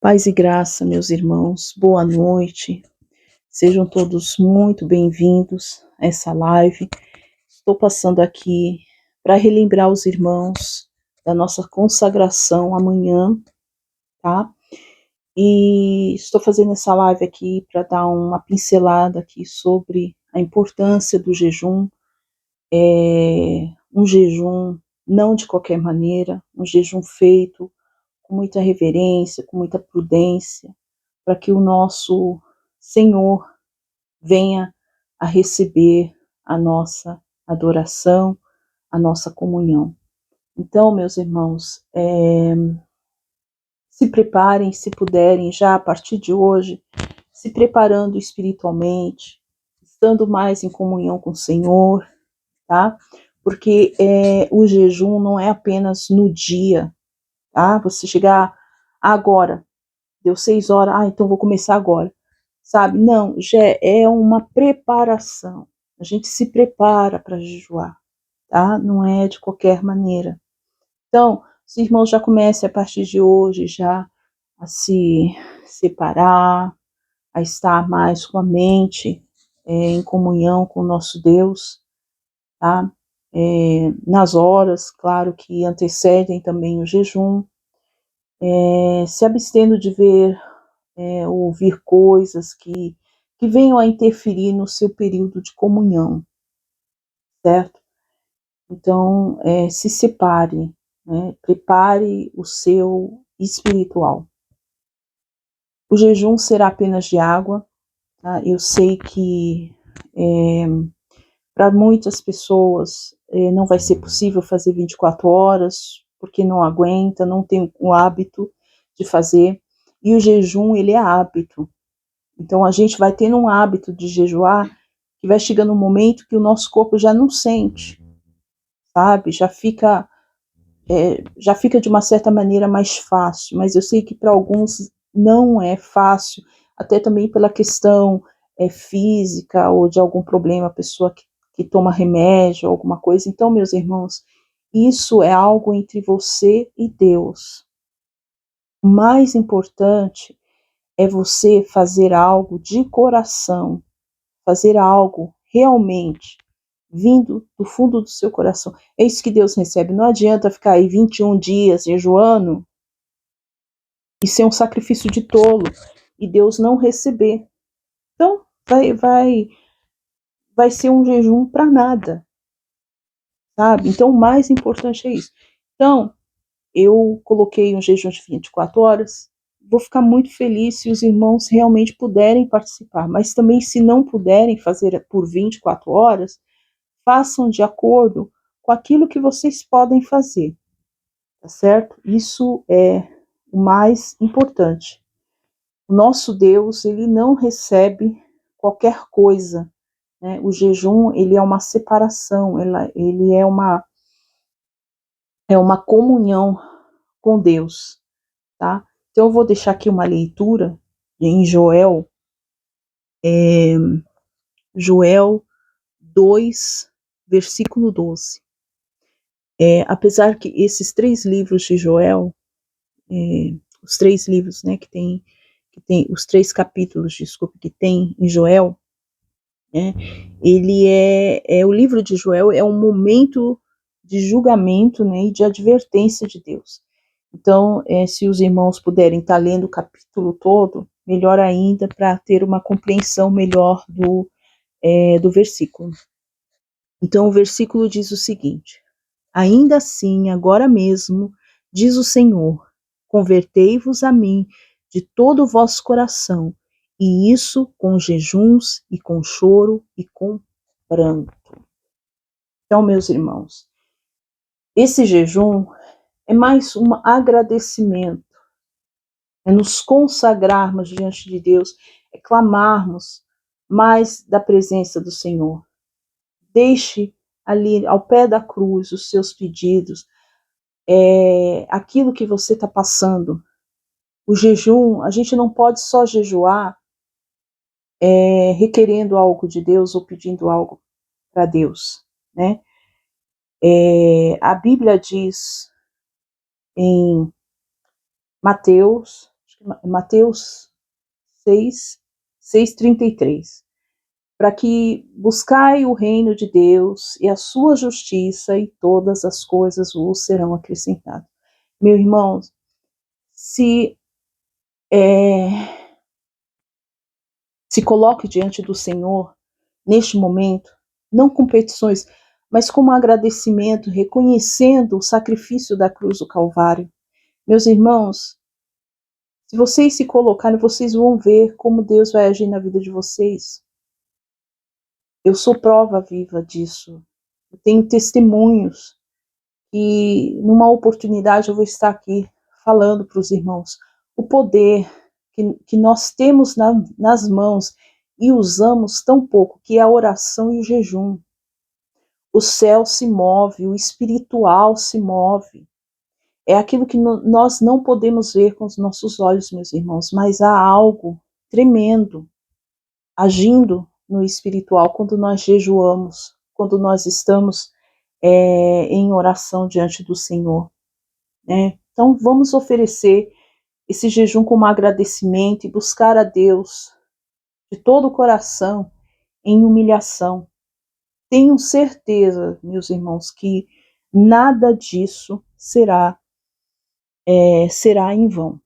Paz e graça, meus irmãos, boa noite, sejam todos muito bem-vindos a essa live. Estou passando aqui para relembrar os irmãos da nossa consagração amanhã, tá? E estou fazendo essa live aqui para dar uma pincelada aqui sobre a importância do jejum, um jejum não de qualquer maneira, um jejum feito com muita reverência, com muita prudência, para que o nosso Senhor venha a receber a nossa adoração, a nossa comunhão. Então, meus irmãos, se preparem, se puderem, já a partir de hoje, se preparando espiritualmente, estando mais em comunhão com o Senhor, tá? Porque o jejum não é apenas no dia, tá? Você chegar agora, deu 6 horas, então vou começar agora, sabe? Não, já é uma preparação. A gente se prepara para jejuar, tá? Não é de qualquer maneira. Então, os irmãos já comecem a partir de hoje já a se separar, a estar mais com a mente em comunhão com o nosso Deus, tá? Nas horas, claro, que antecedem também o jejum, se abstendo de ver ouvir coisas que venham a interferir no seu período de comunhão, certo? Então, se separe, né? Prepare o seu espiritual. O jejum será apenas de água, tá? Eu sei que para muitas pessoas não vai ser possível fazer 24 horas, porque não aguenta, não tem o hábito de fazer, e o jejum, ele é hábito. Então, a gente vai tendo um hábito de jejuar, que vai chegando um momento que o nosso corpo já não sente, sabe? Já fica de uma certa maneira mais fácil, mas eu sei que para alguns não é fácil, até também pela questão física ou de algum problema, a pessoa que toma remédio, alguma coisa. Então, meus irmãos, isso é algo entre você e Deus. O mais importante é você fazer algo de coração, fazer algo realmente vindo do fundo do seu coração. É isso que Deus recebe. Não adianta ficar aí 21 dias jejuando e ser um sacrifício de tolo e Deus não receber. Então, vai ser um jejum para nada, sabe? Então, o mais importante é isso. Então, eu coloquei um jejum de 24 horas, vou ficar muito feliz se os irmãos realmente puderem participar, mas também se não puderem fazer por 24 horas, façam de acordo com aquilo que vocês podem fazer, tá certo? Isso é o mais importante. O nosso Deus, ele não recebe qualquer coisa, né? O jejum, ele é uma separação, ele é uma comunhão com Deus, tá? Então eu vou deixar aqui uma leitura em Joel 2, versículo 12. Apesar que esses 3 livros de Joel, os 3 livros, né, que tem os 3 capítulos, desculpa, que tem em Joel, né, ele o livro de Joel é um momento de julgamento, né, e de advertência de Deus. Então, se os irmãos puderem estar lendo o capítulo todo, melhor ainda, para ter uma compreensão melhor do versículo. Então, o versículo diz o seguinte: ainda assim, agora mesmo, diz o Senhor, convertei-vos a mim de todo o vosso coração, e isso com jejuns, e com choro, e com pranto. Então, meus irmãos, esse jejum é mais um agradecimento, é nos consagrarmos diante de Deus, é clamarmos mais da presença do Senhor. Deixe ali ao pé da cruz os seus pedidos, aquilo que você está passando. O jejum, a gente não pode só jejuar requerendo algo de Deus ou pedindo algo para Deus, né? A Bíblia diz em Mateus, acho que Mateus 6, 6:33. Para que buscai o reino de Deus e a sua justiça, e todas as coisas vos serão acrescentadas. Meu irmão, se coloque diante do Senhor neste momento, não com petições, mas como agradecimento, reconhecendo o sacrifício da cruz do Calvário. Meus irmãos, se vocês se colocarem, vocês vão ver como Deus vai agir na vida de vocês. Eu sou prova viva disso. Eu tenho testemunhos e numa oportunidade eu vou estar aqui falando para os irmãos o poder que nós temos nas mãos e usamos tão pouco, que é a oração e o jejum. O céu se move, o espiritual se move. É aquilo que nós não podemos ver com os nossos olhos, meus irmãos, mas há algo tremendo agindo no espiritual quando nós jejuamos, quando nós estamos em oração diante do Senhor. Né? Então vamos oferecer esse jejum como agradecimento e buscar a Deus de todo o coração em humilhação. Tenho certeza, meus irmãos, que nada disso será em vão.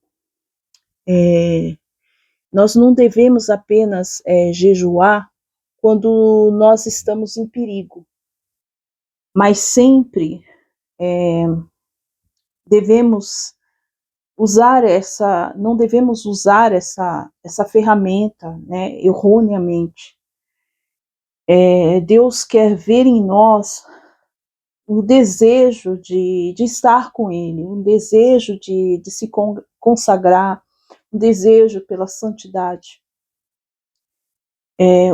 Nós não devemos apenas jejuar quando nós estamos em perigo, mas sempre não devemos usar essa ferramenta, né, erroneamente. Deus quer ver em nós o desejo de estar com Ele, um desejo de se consagrar, um desejo pela santidade.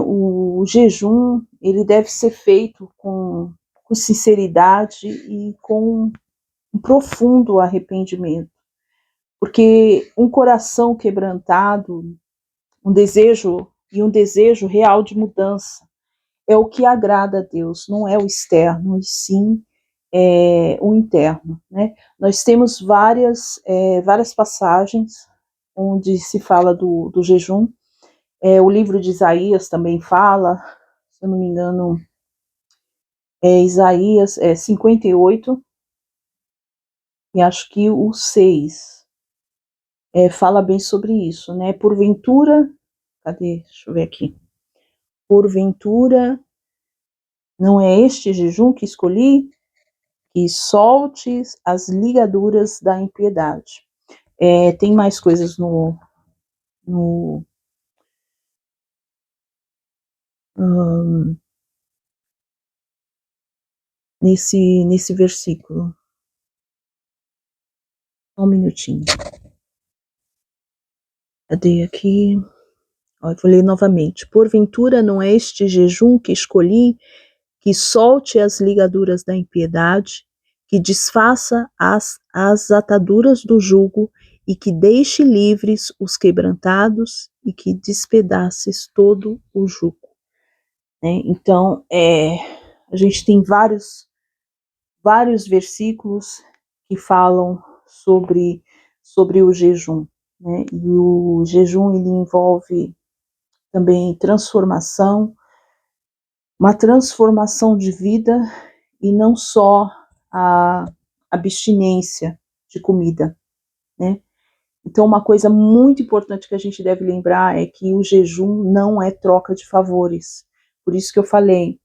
O jejum, ele deve ser feito com sinceridade e com um profundo arrependimento. Porque um coração quebrantado, um desejo real de mudança, é o que agrada a Deus, não é o externo, e sim o interno. Né? Nós temos várias passagens onde se fala do jejum. O livro de Isaías também fala, se eu não me engano, Isaías 58, e acho que o 6 fala bem sobre isso, né? Porventura, deixa eu ver aqui. Porventura, não é este jejum que escolhi? Que soltes as ligaduras da impiedade. Tem mais coisas nesse versículo. Um minutinho. Cadê aqui? Eu vou ler novamente. Porventura não é este jejum que escolhi, que solte as ligaduras da impiedade, que desfaça as ataduras do jugo, e que deixe livres os quebrantados, e que despedaces todo o jugo. Né? Então, a gente tem vários versículos que falam sobre o jejum. Né? E o jejum, ele envolve também transformação, uma transformação de vida, e não só a abstinência de comida, né? Então, uma coisa muito importante que a gente deve lembrar é que o jejum não é troca de favores. Por isso que eu falei,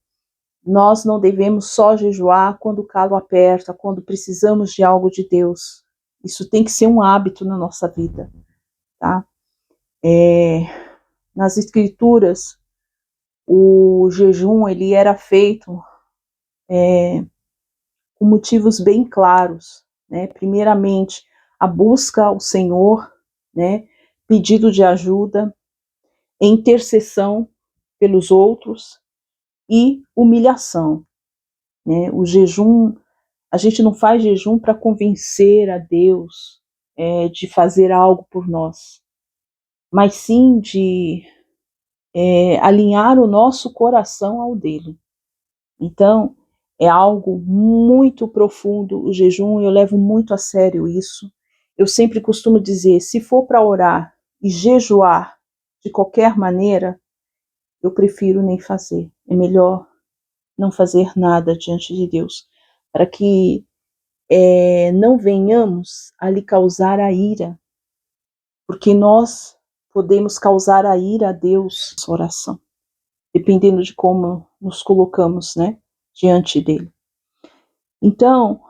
nós não devemos só jejuar quando o calo aperta, quando precisamos de algo de Deus. Isso tem que ser um hábito na nossa vida, tá? Nas Escrituras, o jejum, ele era feito com motivos bem claros, né? Primeiramente, a busca ao Senhor, né? Pedido de ajuda, intercessão pelos outros e humilhação, né? O jejum, a gente não faz jejum para convencer a Deus de fazer algo por nós, mas sim de alinhar o nosso coração ao dele. Então, é algo muito profundo o jejum, eu levo muito a sério isso. eu sempre costumo dizer, se for para orar e jejuar de qualquer maneira, eu prefiro nem fazer. É melhor não fazer nada diante de Deus, para que não venhamos a lhe causar a ira, porque nós podemos causar a ira a Deus na oração, dependendo de como nos colocamos, né, diante dele. Então,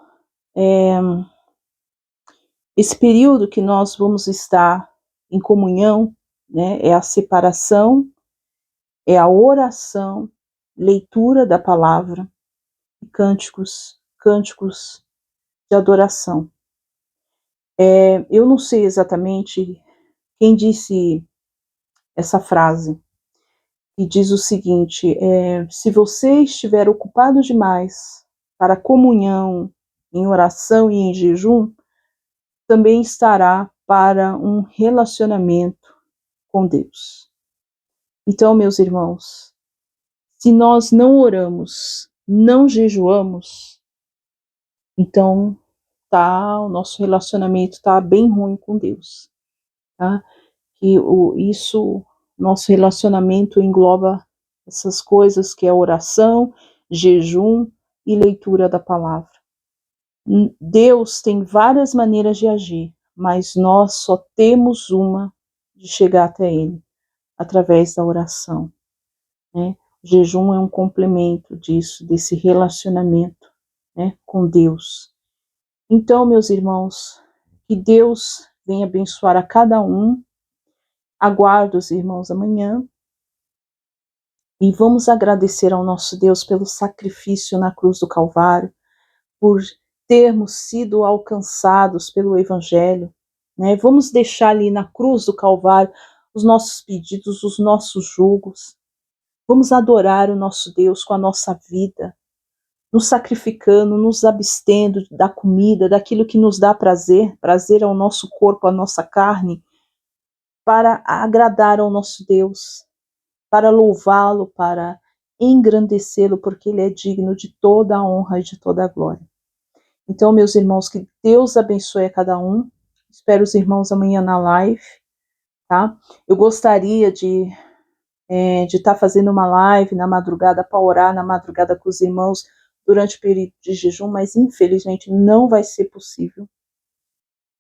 esse período que nós vamos estar em comunhão, né, é a separação, é a oração, leitura da palavra e cânticos de adoração. Eu não sei exatamente quem disse essa frase, que diz o seguinte, se você estiver ocupado demais para comunhão, em oração e em jejum, também estará para um relacionamento com Deus. Então, meus irmãos, se nós não oramos, não jejuamos, então o nosso relacionamento está bem ruim com Deus, tá? Que nosso relacionamento engloba essas coisas que é oração, jejum e leitura da palavra. Deus tem várias maneiras de agir, mas nós só temos uma de chegar até Ele, através da oração, né? O jejum é um complemento disso, desse relacionamento, né, com Deus. Então, meus irmãos, que Deus venha abençoar a cada um. Aguardo os irmãos amanhã e vamos agradecer ao nosso Deus pelo sacrifício na cruz do Calvário, por termos sido alcançados pelo Evangelho, né? Vamos deixar ali na cruz do Calvário os nossos pedidos, os nossos julgos. Vamos adorar o nosso Deus com a nossa vida, nos sacrificando, nos abstendo da comida, daquilo que nos dá prazer ao nosso corpo, à nossa carne, para agradar ao nosso Deus, para louvá-lo, para engrandecê-lo, porque ele é digno de toda a honra e de toda a glória. Então, meus irmãos, que Deus abençoe a cada um. Espero os irmãos amanhã na live, tá? Eu gostaria de estar fazendo uma live na madrugada, para orar na madrugada com os irmãos durante o período de jejum, mas infelizmente não vai ser possível,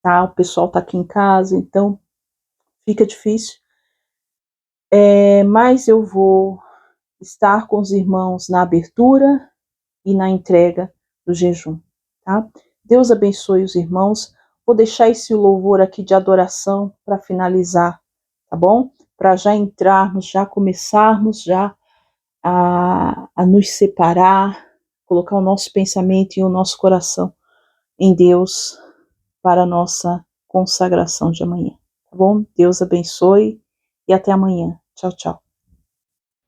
tá? O pessoal está aqui em casa, então fica difícil. Mas eu vou estar com os irmãos na abertura e na entrega do jejum, tá? Deus abençoe os irmãos. Vou deixar esse louvor aqui de adoração para finalizar, tá bom? Para já entrarmos, já começarmos já a nos separar, colocar o nosso pensamento e o nosso coração em Deus para a nossa consagração de amanhã, tá bom? Deus abençoe e até amanhã. Tchau, tchau.